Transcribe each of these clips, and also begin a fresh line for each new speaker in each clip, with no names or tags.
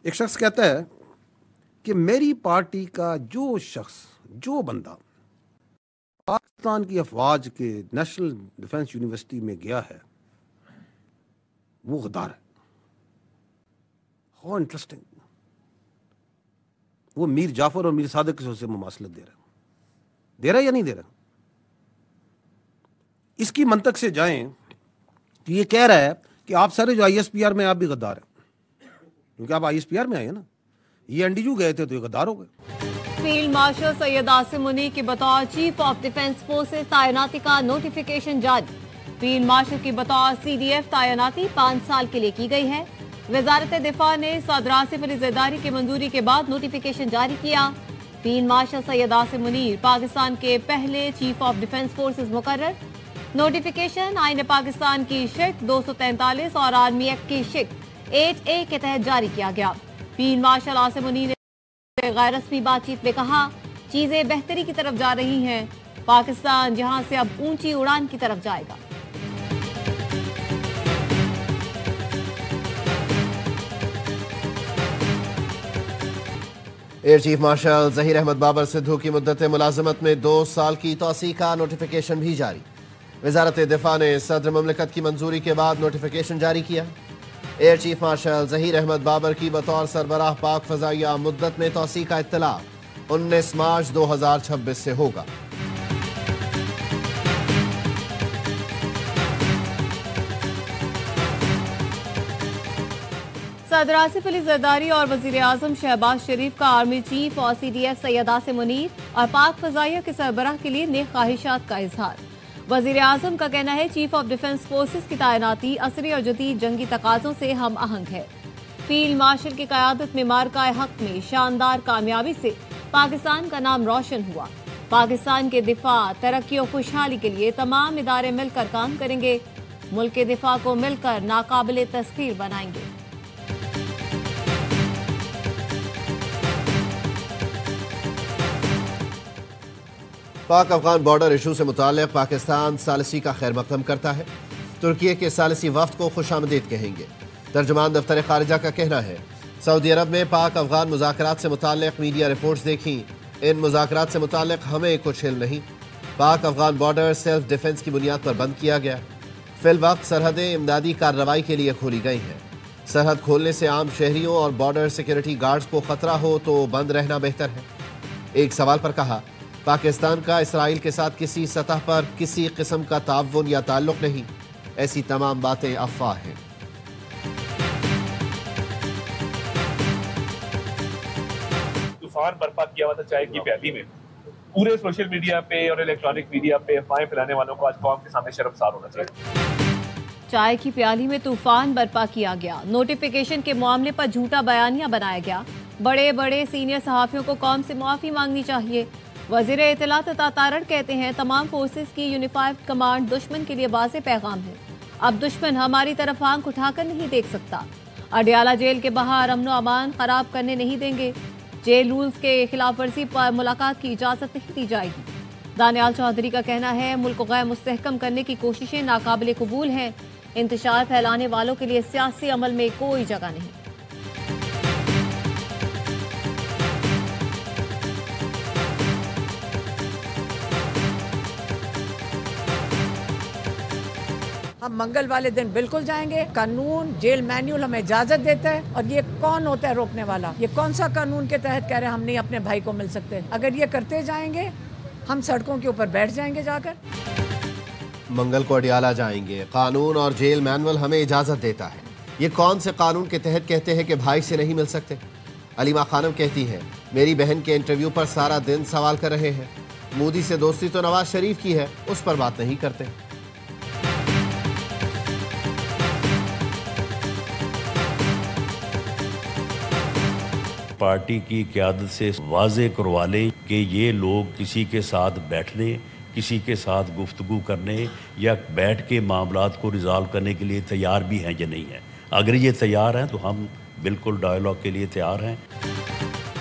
ایک شخص کہتا ہے کہ میری پارٹی کا جو شخص جو بندہ پاکستان کی افواج کے نیشنل ڈیفنس یونیورسٹی میں گیا ہے وہ غدار ہے. How interesting. وہ میر جعفر اور میر صادق سے مماثلت دے رہا ہے یا نہیں دے رہا؟ اس کی منطق سے جائیں تو یہ کہہ رہا ہے کہ آپ سارے جو آئی ایس پی آر میں آپ بھی غدار ہیں کیونکہ آپ آئی ایس پی آر میں آئے ہیں نا. یہ این ڈی یو گئے تھے تو یہ غدار ہو گئے.
فیلڈ مارشل سید عاصم منیر کی بطور چیف آف ڈیفنس فورسز تعیناتی کا نوٹیفیکیشن جاری. فیلڈ مارشل کی بطور سی ڈی ایف تعیناتی 5 سال کے لیے کی گئی ہے. وزارت دفاع نے صدر آصف علی زرداری کی منظوری کے بعد نوٹیفیکیشن جاری کیا. فیلڈ مارشل سید عاصم منیر پاکستان کے پہلے چیف آف ڈیفنس فورسز مقرر. نوٹیفیکیشن آئین پاکستان کی شق 243 اور آرمی ایکٹ کی شق 8A کے تحت جاری کیا گیا. فیلڈ مارشل عاصم منیر نے غیر رسمی بات چیت میں کہا چیزیں بہتری کی طرف جا رہی ہیں. پاکستان جہاں سے اب اونچی اڑان کی طرف جائے گا.
Air chief marshal Zaheer Ahmed Babar Sidhu کی مدت ملازمت میں 2 سال کی توسیع کا نوٹیفیکیشن بھی جاری. وزارت دفاع نے صدر مملکت کی منظوری کے بعد نوٹیفیکیشن جاری کیا. Air chief marshal Zaheer Ahmed Babar کی بطور سربراہ پاک فضائیہ مدت میں توسیع کا اطلاع 19 مارچ 2026 سے ہوگا.
صدر آصف علی زرداری اور وزیر اعظم شہباز شریف کا آرمی چیف اور سی ڈی ایف سید عاصم منیر اور پاک فضائیہ کے سربراہ کے لیے نیک خواہشات کا اظہار. وزیر اعظم کا کہنا ہے چیف آف ڈیفنس فورسز کی تعیناتی عصری اور جدید جنگی تقاضوں سے ہم آہنگ ہے. فیلڈ مارشل کی قیادت میں مارکہ حق میں شاندار کامیابی سے پاکستان کا نام روشن ہوا. پاکستان کے دفاع ترقی و خوشحالی کے لیے تمام ادارے مل کر کام کریں گے. ملک کے دفاع کو مل کر ناقابل تسخیر بنائیں گے.
پاک افغان بارڈر ایشو سے متعلق پاکستان ثالثی کا خیر مقدم کرتا ہے. ترکی کے ثالثی وفد کو خوش آمدید کہیں گے. ترجمان دفتر خارجہ کا کہنا ہے سعودی عرب میں پاک افغان مذاکرات سے متعلق میڈیا رپورٹس دیکھیں. ان مذاکرات سے متعلق ہمیں کچھ علم نہیں. Pak Afghan border self defence کی بنیاد پر بند کیا گیا. فی الوقت سرحدیں امدادی کارروائی کے لیے کھولی گئی ہیں. سرحد کھولنے سے عام شہریوں اور بارڈر سیکیورٹی گارڈز کو خطرہ ہو تو بند رہنا بہتر ہے. ایک سوال پر کہا پاکستان کا اسرائیل کے ساتھ کسی سطح پر کسی قسم کا تعاون یا تعلق نہیں. ایسی تمام باتیں افواہ ہیں.
طوفان برپا کیا ہوا تھا چائے کی پیالی میں. پورے سوشل میڈیا پہ اور الیکٹرانک میڈیا پہ افواہیں پھیلانے والوں کو آج قوم کے سامنے شرمسار ہونا چاہیے.
چائے کی پیالی میں طوفان برپا کیا گیا. نوٹیفیکیشن کے معاملے پر جھوٹا بیانیہ بنایا گیا. بڑے بڑے سینئر صحافیوں کو قوم سے معافی مانگنی چاہیے. وزیر اطلاعات عطا تارڑ کہتے ہیں تمام فورسز کی یونیفائڈ کمانڈ دشمن کے لیے واضح پیغام ہے. اب دشمن ہماری طرف آنکھ اٹھا کر نہیں دیکھ سکتا. اڈیالہ جیل کے باہر امن و امان خراب کرنے نہیں دیں گے. جیل رولز کے خلاف ورزی پر ملاقات کی اجازت نہیں دی جائے گی. دانیال چودھری کا کہنا ہے ملک کو غیر مستحکم کرنے کی کوششیں ناقابل قبول ہیں. انتشار پھیلانے والوں کے لیے سیاسی عمل میں کوئی جگہ نہیں.
ہم منگل والے دن بالکل جائیں گے. قانون جیل مینیول ہمیں اجازت دیتا ہے اور یہ کون ہوتا ہے روکنے والا؟ یہ کون سا قانون کے تحت کہہ رہے ہیں ہم نہیں اپنے بھائی کو مل سکتے؟ اگر یہ کرتے جائیں گے ہم سڑکوں کے اوپر بیٹھ جائیں گے جا کر.
منگل کو اڈیالہ جائیں گے. قانون اور جیل مینول ہمیں اجازت دیتا ہے. یہ کون سے قانون کے تحت کہتے ہیں کہ بھائی سے نہیں مل سکتے؟ علیمہ خانم کہتی ہے میری بہن کے انٹرویو پر سارا دن سوال کر رہے ہیں. مودی سے دوستی تو نواز شریف کی ہے اس پر بات نہیں کرتے.
پارٹی کی قیادت سے واضح کروا لیں کہ یہ لوگ کسی کے ساتھ بیٹھنے کسی کے ساتھ گفتگو کرنے یا بیٹھ کے معاملات کو ریزالو کرنے کے لیے تیار بھی ہیں یا نہیں ہیں. اگر یہ تیار ہیں تو ہم بالکل ڈائیلاگ کے لیے تیار ہیں.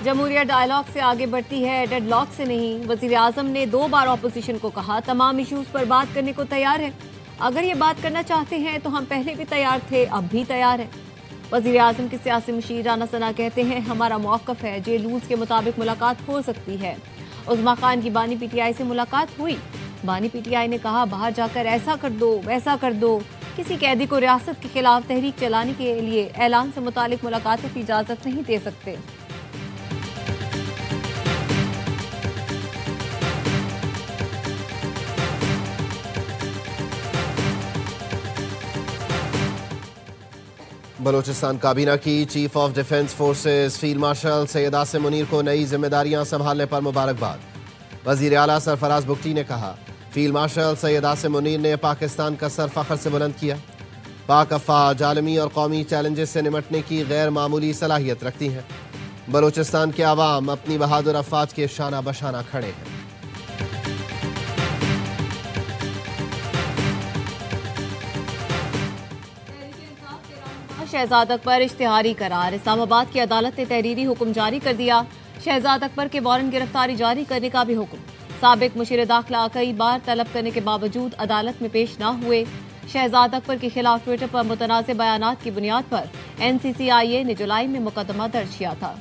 جمہوریہ ڈائیلاگ سے آگے بڑھتی ہے ڈیڈ لاک سے نہیں. وزیر اعظم نے 2 بار اپوزیشن کو کہا تمام ایشوز پر بات کرنے کو تیار ہے. اگر یہ بات کرنا چاہتے ہیں تو ہم پہلے بھی تیار تھے اب بھی تیار ہیں. وزیر اعظم کے سیاسی مشیر رانا ثنا کہتے ہیں ہمارا موقف ہے جیل رولز کے مطابق ملاقات ہو سکتی ہے۔ عظما خان کی بانی پی ٹی آئی سے ملاقات ہوئی۔ بانی پی ٹی آئی نے کہا باہر جا کر ایسا کر دو ویسا کر دو، کسی قیدی کو ریاست کے خلاف تحریک چلانے کے لیے اعلان سے متعلق ملاقاتوں کی اجازت نہیں دے سکتے۔
بلوچستان کابینہ کی chief of defence forces field marshal Syed Asim Munir کو نئی ذمہ داریاں سنبھالنے پر مبارکباد۔ وزیر اعلیٰ سرفراز بگٹی نے کہا فیلڈ مارشل سید عاصم منیر نے پاکستان کا سر فخر سے بلند کیا۔ پاک افواج عالمی اور قومی چیلنجز سے نمٹنے کی غیر معمولی صلاحیت رکھتی ہیں۔ بلوچستان کے عوام اپنی بہادر افواج کے شانہ بشانہ کھڑے ہیں۔
شہزاد اکبر اشتہاری قرار۔ اسلام آباد کی عدالت نے تحریری حکم جاری کر دیا۔ شہزاد اکبر کے وارنٹ گرفتاری جاری کرنے کا بھی حکم۔ سابق مشیر داخلہ کئی بار طلب کرنے کے باوجود عدالت میں پیش نہ ہوئے۔ شہزاد اکبر کے خلاف ٹویٹر پر متنازع بیانات کی بنیاد پر این سی سی آئی اے نے جولائی میں مقدمہ درج کیا تھا۔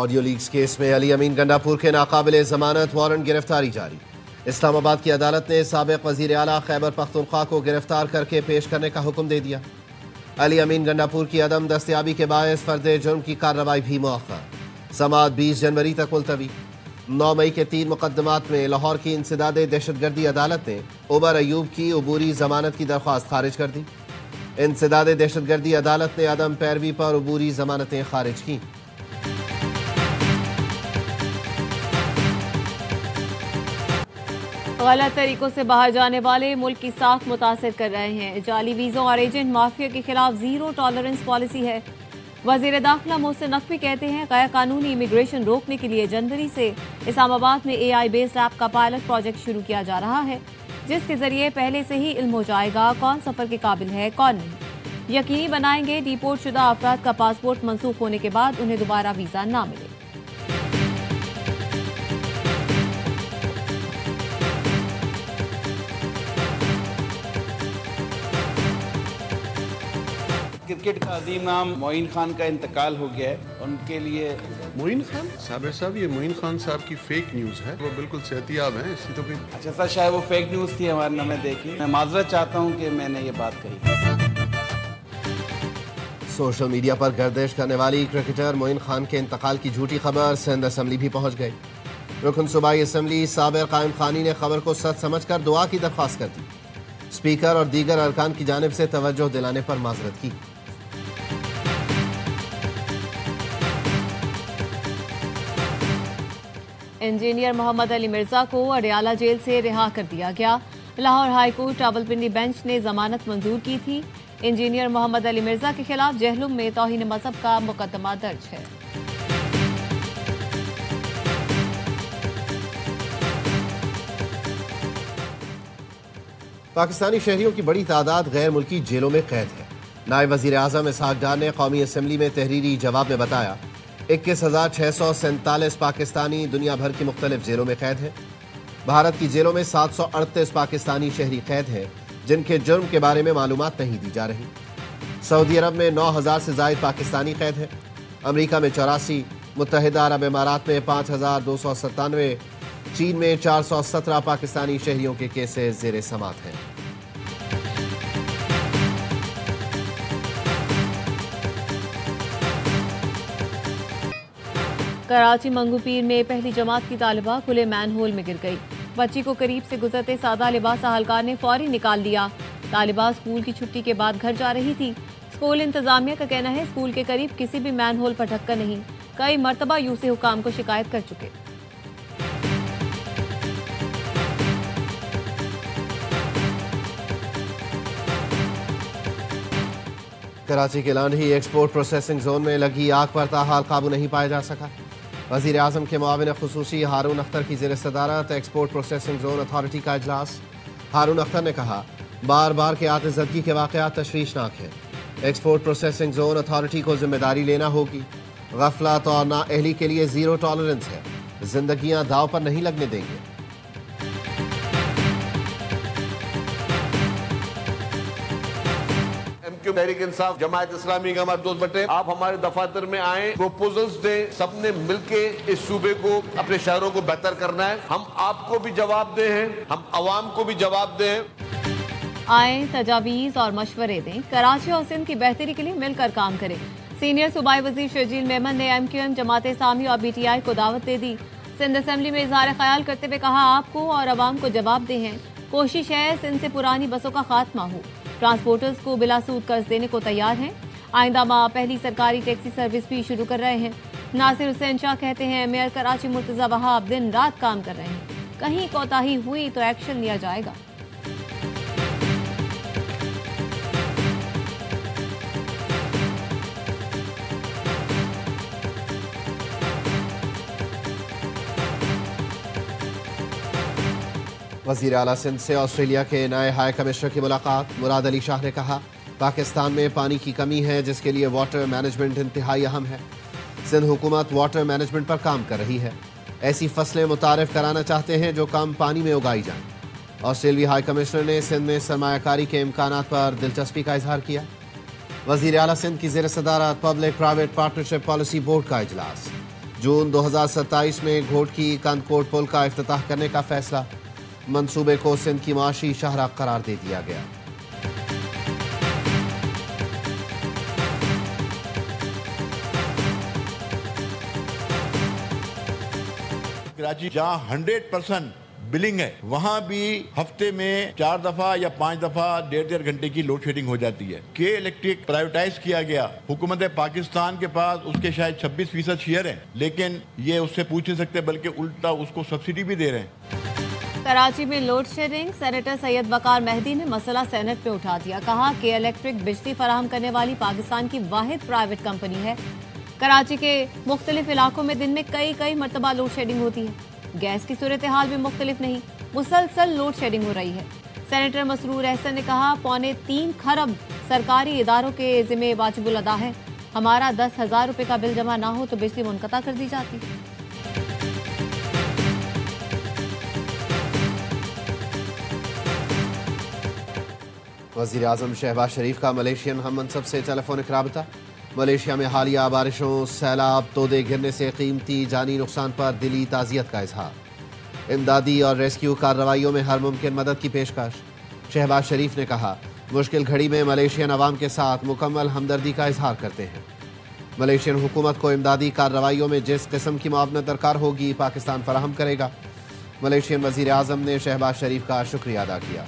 آڈیو لیکس کیس میں علی امین گنڈاپور کے ناقابل ضمانت وارنٹ گرفتاری جاری۔ اسلام آباد کی عدالت نے سابق وزیر اعلیٰ خیبر پختونخوا کو گرفتار کر کے پیش کرنے کا حکم دے دیا۔ علی امین گنڈاپور کی عدم دستیابی کے باعث فرد جرم کی کارروائی بھی مؤخر۔ سماعت 20 جنوری تک ملتوی۔ 9 مئی کے 3 مقدمات میں لاہور کی انسداد دہشت گردی عدالت نے عمر ایوب کی عبوری ضمانت کی درخواست خارج کر دی۔ انسداد دہشت گردی عدالت نے عدم پیروی پر عبوری ضمانتیں خارج کیں۔
غلط طریقوں سے باہر جانے والے ملک کی ساکھ متاثر کر رہے ہیں۔ جعلی ویزوں اور ایجنٹ مافیا کے خلاف زیرو ٹالرنس پالیسی ہے۔ وزیر داخلہ محسن نقوی کہتے ہیں غیر قانونی امیگریشن روکنے کے لیے جنوری سے اسلام آباد میں اے آئی بیسڈ ایپ کا پائلٹ پروجیکٹ شروع کیا جا رہا ہے، جس کے ذریعے پہلے سے ہی علم ہو جائے گا کون سفر کے قابل ہے کون نہیں۔ یقینی بنائیں گے ڈیپورٹ شدہ افراد کا پاسپورٹ منسوخ ہونے کے بعد انہیں دوبارہ ویزا نہ ملے۔
کرکٹ کا عظیم نام معین خان کا انتقال ہو گیا ہے، ان کے لیے
معین خان صاحب یہ معین خان صاحب کی فیک نیوز ہے، وہ بالکل صحت یاب ہیں، اسی تو بھی
اچھا سر شاید وہ فیک نیوز تھی ہمارے نامے دیکھی۔ میں معذرت چاہتا ہوں کہ میں نے یہ بات کہی۔
سوشل میڈیا پر گردش کرنے والی کرکٹر معین خان کے انتقال کی جھوٹی خبر سندھ اسمبلی بھی پہنچ گئی۔ رکن صوبائی اسمبلی صابر قائم خانی نے خبر کو سچ سمجھ کر دعا کی درخواست کر دی۔ اسپیکر اور دیگر ارکان کی جانب سے توجہ دلانے پر معذرت کی۔
انجینئر محمد علی مرزا کو اڈیالہ جیل سے رہا کر دیا گیا۔ Lahore high court Rawalpindi bench نے ضمانت منظور کی تھی۔ انجینئر محمد علی مرزا کے خلاف جہلم میں توہین مذہب کا مقدمہ درج ہے۔
پاکستانی شہریوں کی بڑی تعداد غیر ملکی جیلوں میں قید ہے۔ نائب وزیر اعظم اسحاق ڈار نے قومی اسمبلی میں تحریری جواب میں بتایا 21,647 پاکستانی دنیا بھر کی مختلف جیلوں میں قید ہیں۔ بھارت کی جیلوں میں 738 پاکستانی شہری قید ہیں جن کے جرم کے بارے میں معلومات نہیں دی جا رہی۔ سعودی عرب میں 9,000 سے زائد پاکستانی قید ہیں۔ امریکہ میں 84، متحدہ عرب امارات میں 5,297، چین میں 417 پاکستانی شہریوں کے کیسز زیر سماعت ہیں۔
کراچی منگو پیر میں پہلی جماعت کی طالبہ کھلے مین ہول میں گر گئی۔ بچی کو قریب سے گزرتے سادہ لباس اہلکار نے فوری نکال دیا۔ طالبہ اسکول کی چھٹی کے بعد گھر جا رہی تھی۔ اسکول انتظامیہ کا کہنا ہے اسکول کے قریب کسی بھی مین ہول پر ڈھکن نہیں۔ کئی مرتبہ یوسی حکام کو شکایت کر چکے۔
کراچی کے لانڈھی ایکسپورٹ پروسیسنگ زون میں لگی آگ پر تاحال قابو نہیں پایا جا سکا۔ وزیر اعظم کے معاون خصوصی ہارون اختر کی زیر صدارت ایکسپورٹ پروسیسنگ زون اتھارٹی کا اجلاس۔ ہارون اختر نے کہا بار بار کے آتش زدگی کے واقعات تشویشناک ہیں۔ ایکسپورٹ پروسیسنگ زون اتھارٹی کو ذمہ داری لینا ہوگی غفلت اور نااہلی کے لیے زیرو ٹالرنس ہے، زندگیاں داؤ پر نہیں لگنے دیں گے۔
تحریک انصاف، جماعت اسلامی کے ہمارے دوست بٹے، آپ ہمارے دفاتر میں آئیں، پروپوزلز دیں، سب نے مل کے اس صوبے کو، اپنے شہروں کو بہتر کرنا ہے۔ ہم آپ کو بھی جواب دیں ہیں، ہم عوام کو بھی جواب دیں۔
آئیں، تجاویز اور مشورے دیں، کراچی اور سندھ کی بہتری کے لیے مل کر کام کریں۔ سینئر صوبائی وزیر شرجیل میمن نے MQM، جماعت اسلامی اور BTI کو دعوت دے دی۔ سندھ اسمبلی میں اظہار خیال کرتے ہوئے کہا، آپ کو اور عوام کو جواب دہ ہیں، کوشش ہے سندھ سے پرانی بسوں کا خاتمہ ہو، ٹرانسپورٹرز کو بلا سود قرض دینے کو تیار ہیں، آئندہ ماہ پہلی سرکاری ٹیکسی سروس بھی شروع کر رہے ہیں۔ ناصر حسین شاہ کہتے ہیں، میئر کراچی مرتضی وہاب دن رات کام کر رہے ہیں، کہیں کوتاہی ہوئی تو ایکشن لیا جائے گا۔
وزیر اعلیٰ سندھ سے آسٹریلیا کے نئے ہائی کمشنر کی ملاقات، مراد علی شاہ نے کہا، پاکستان میں پانی کی کمی ہے جس کے لیے واٹر مینجمنٹ انتہائی اہم ہے۔ سندھ حکومت واٹر مینجمنٹ پر کام کر رہی ہے، ایسی فصلیں متعارف کرانا چاہتے ہیں جو کم پانی میں اگائی جائیں۔ آسٹریلوی ہائی کمشنر نے سندھ میں سرمایہ کاری کے امکانات پر دلچسپی کا اظہار کیا۔ وزیر اعلیٰ سندھ کی زیر صدارت public private partnership policy board کا اجلاس، جون 2027 میں گھوٹ کی کندکوٹ پل کا افتتاح کرنے کا فیصلہ، منصوبے کو سندھ کی معاشی شاہراہ قرار دے دیا گیا۔
کراچی جہاں 100% بلنگ ہے، وہاں بھی ہفتے میں 4 دفعہ یا 5 دفعہ 1.5 گھنٹے کی لوڈ شیڈنگ ہو جاتی ہے۔ کے الیکٹرک پرائیویٹائز کیا گیا، حکومت پاکستان کے پاس اس کے شاید 26% شیئر ہیں، لیکن یہ اس سے پوچھ نہیں سکتے بلکہ الٹا اس کو سبسڈی بھی دے رہے ہیں۔
کراچی میں لوڈ شیڈنگ، سینیٹر سید وقار مہدی نے مسئلہ سینٹ پہ اٹھا دیا، کہا کہ الیکٹرک بجلی فراہم کرنے والی پاکستان کی واحد پرائیویٹ کمپنی ہے۔ کراچی کے مختلف علاقوں میں دن میں کئی مرتبہ لوڈ شیڈنگ ہوتی ہے، گیس کی صورتحال بھی مختلف نہیں، مسلسل لوڈ شیڈنگ ہو رہی ہے۔ سینیٹر مسرور احسن نے کہا، 3.25 کھرب سرکاری اداروں کے ذمہ واجب الادا ہے، ہمارا 10,000 روپے کا بل جمع نہ ہو تو بجلی منقطع کر دی جاتی۔
وزیر اعظم شہباز شریف کا ملیشین ہم منصب سے ٹیلی فونک رابطہ، ملیشیا میں حالیہ بارشوں، سیلاب، تودے گرنے سے قیمتی جانی نقصان پر دلی تعزیت کا اظہار، امدادی اور ریسکیو کارروائیوں میں ہر ممکن مدد کی پیشکش۔ شہباز شریف نے کہا، مشکل گھڑی میں ملیشین عوام کے ساتھ مکمل ہمدردی کا اظہار کرتے ہیں، ملیشین حکومت کو امدادی کارروائیوں میں جس قسم کی معاونت درکار ہوگی پاکستان فراہم کرے گا۔ ملیشین وزیر اعظم نے شہباز شریف کا شکریہ ادا کیا۔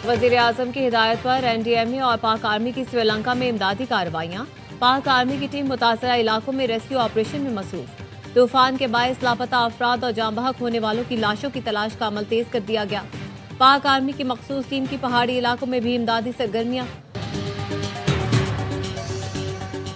وزیر اعظم کی ہدایت پر NDMA اور پاک آرمی کی سری لنکا میں امدادی کارروائیاں، پاک آرمی کی ٹیم متاثرہ علاقوں میں ریسکیو آپریشن میں مصروف، طوفان کے باعث لاپتہ افراد اور جاں بحق ہونے والوں کی لاشوں کی تلاش کا عمل تیز کر دیا گیا۔ پاک آرمی کی مخصوص ٹیم کی پہاڑی علاقوں میں بھی امدادی سرگرمیاں،